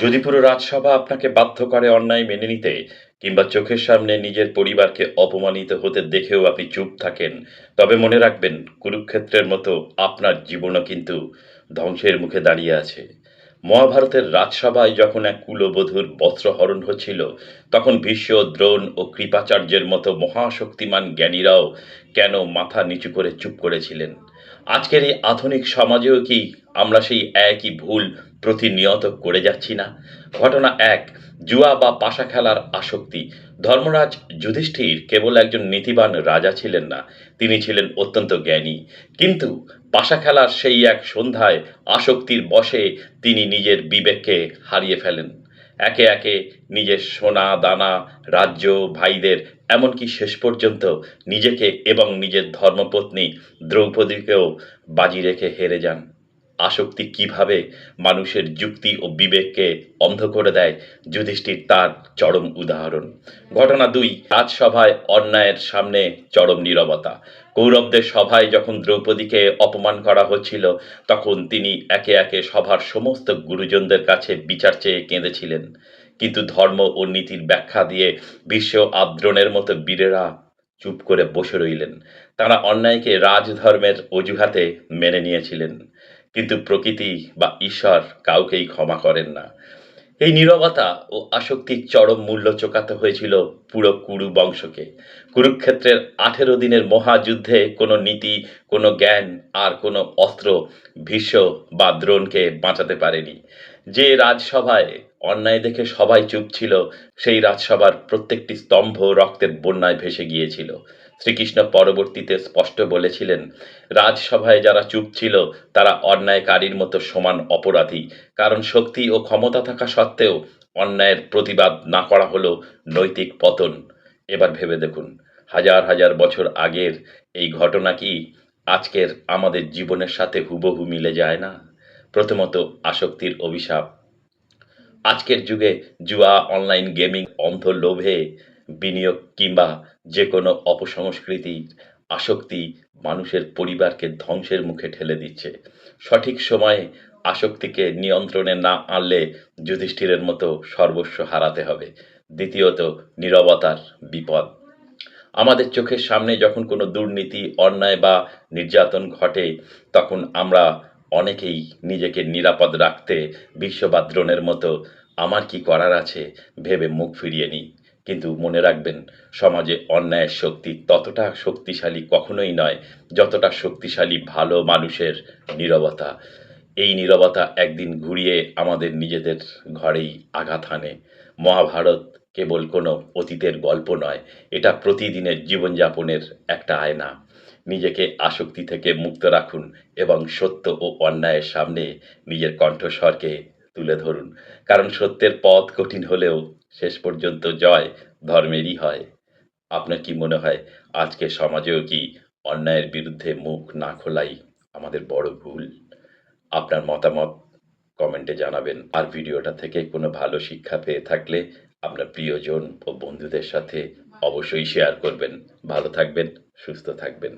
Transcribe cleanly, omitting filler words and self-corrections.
যদি পুরো রাজসভা আপনাকে বাধ্য করে অন্যায় মেনে নিতে কিংবা চোখের সামনে নিজের পরিবারকে অপমানিত হতে দেখেও আপনি চুপ থাকেন, তবে মনে রাখবেন কুরুক্ষেত্রের মতো আপনার জীবনও কিন্তু ধ্বংসের মুখে দাঁড়িয়ে আছে। মহাভারতের রাজসভায় যখন এক কুলবধূর বস্ত্রহরণ হচ্ছিল, তখন ভীষ্ম, দ্রোণ ও কৃপাচার্যের মতো মহাশক্তিমান জ্ঞানীরাও কেন মাথা নিচু করে চুপ করেছিলেন? আজকের এই আধুনিক সমাজেও কি আমরা সেই একই ভুল প্রতিনিয়ত করে যাচ্ছি না? ঘটনা এক, জুয়া বা পাশা খেলার আসক্তি। ধর্মরাজ যুধিষ্ঠির কেবল একজন নীতিবান রাজা ছিলেন না, তিনি ছিলেন অত্যন্ত জ্ঞানী। কিন্তু পাশা খেলার সেই এক সন্ধ্যায় আসক্তির বশে তিনি নিজের বিবেককে হারিয়ে ফেলেন। একে একে নিজের সোনা দানা, রাজ্য, ভাইদের, এমনকি শেষ পর্যন্ত নিজেকে এবং নিজের ধর্মপত্নী দ্রৌপদীকেও বাজি রেখে হেরে যান। আসক্তি কিভাবে মানুষের যুক্তি ও বিবেককে অন্ধ করে দেয়, যুধিষ্ঠির তার চরম উদাহরণ। ঘটনা দুই, রাজসভায় অন্যায়ের সামনে চরম নীরবতা। কৌরবদের সভায় যখন দ্রৌপদীকে অপমান করা হচ্ছিল, তখন তিনি একে একে সভার সমস্ত গুরুজনদের কাছে বিচার চেয়ে কেঁদেছিলেন। কিন্তু ধর্ম ও নীতির ব্যাখ্যা দিয়ে ভীষ্ম, আদ্রোণের মতো বীরেরা চুপ করে বসে রইলেন। তারা অন্যায়কে রাজধর্মের অজুহাতে মেনে নিয়েছিলেন, কিন্তু প্রকৃতি বা ঈশ্বর কাউকেই ক্ষমা করেন না। এই নীরবতা ও আসক্তির চরম মূল্য চোকাতে হয়েছিল পুরো কুরু বংশকে। কুরুক্ষেত্রের 18 দিনের মহাযুদ্ধে কোনো নীতি, কোনো জ্ঞান আর কোনো অস্ত্র ভীষ্ম বা দ্রোণকে বাঁচাতে পারেনি। যে রাজসভায় অন্যায় দেখে সবাই চুপ ছিল, সেই রাজসভার প্রত্যেকটি স্তম্ভ রক্তের বন্যায় ভেসে গিয়েছিল। শ্রীকৃষ্ণ পরবর্তীতে স্পষ্ট বলেছিলেন, রাজসভায় যারা চুপ ছিল তারা অন্যায়কারীর মতো সমান অপরাধী। কারণ শক্তি ও ক্ষমতা থাকা সত্ত্বেও অন্যায়ের প্রতিবাদ না করা হলো নৈতিক পতন। এবার ভেবে দেখুন, হাজার হাজার বছর আগের এই ঘটনা কি আজকের আমাদের জীবনের সাথে হুবহু মিলে যায় না? প্রথমত, আসক্তির অভিশাপ। আজকের যুগে জুয়া, অনলাইন গেমিং, অন্ধ লোভে বিনিয়োগ কিংবা যে কোনো অপসংস্কৃতির আসক্তি মানুষের পরিবারকে ধ্বংসের মুখে ঠেলে দিচ্ছে। সঠিক সময়ে আসক্তিকে নিয়ন্ত্রণে না আনলে যুধিষ্ঠিরের মতো সর্বস্ব হারাতে হবে। দ্বিতীয়ত, নীরবতার বিপদ। আমাদের চোখের সামনে যখন কোনো দুর্নীতি, অন্যায় বা নির্যাতন ঘটে, তখন আমরা অনেকেই নিজেকে নিরাপদ রাখতে বিশ্ববাদ্রোণের মতো আমার কি করার আছে ভেবে মুখ ফিরিয়ে নিই। কিন্তু মনে রাখবেন, সমাজে অন্যায়ের শক্তি ততটা শক্তিশালী কখনোই নয় যতটা শক্তিশালী ভালো মানুষের নীরবতা। এই নীরবতা একদিন ঘুরিয়ে আমাদের নিজেদের ঘরেই আঘাত হানে। মহাভারত কেবল কোনো অতীতের গল্প নয়, এটা প্রতিদিনের জীবনযাপনের একটা আয়না। নিজেকে আসক্তি থেকে মুক্ত রাখুন এবং সত্য ও অন্যায়ের সামনে নিজের কণ্ঠস্বরকে তুলে ধরুন। কারণ সত্যের পথ কঠিন হলেও শেষ পর্যন্ত জয় ধর্মেরই হয়। আপনার কি মনে হয়, আজকের সমাজেও কি অন্যায়ের বিরুদ্ধে মুখ না খোলাই আমাদের বড় ভুল? আপনার মতামত কমেন্টে জানাবেন। আর ভিডিওটা থেকে কোনো ভালো শিক্ষা পেয়ে থাকলে আপনার প্রিয়জন ও বন্ধুদের সাথে অবশ্যই শেয়ার করবেন। ভালো থাকবেন, সুস্থ থাকবেন।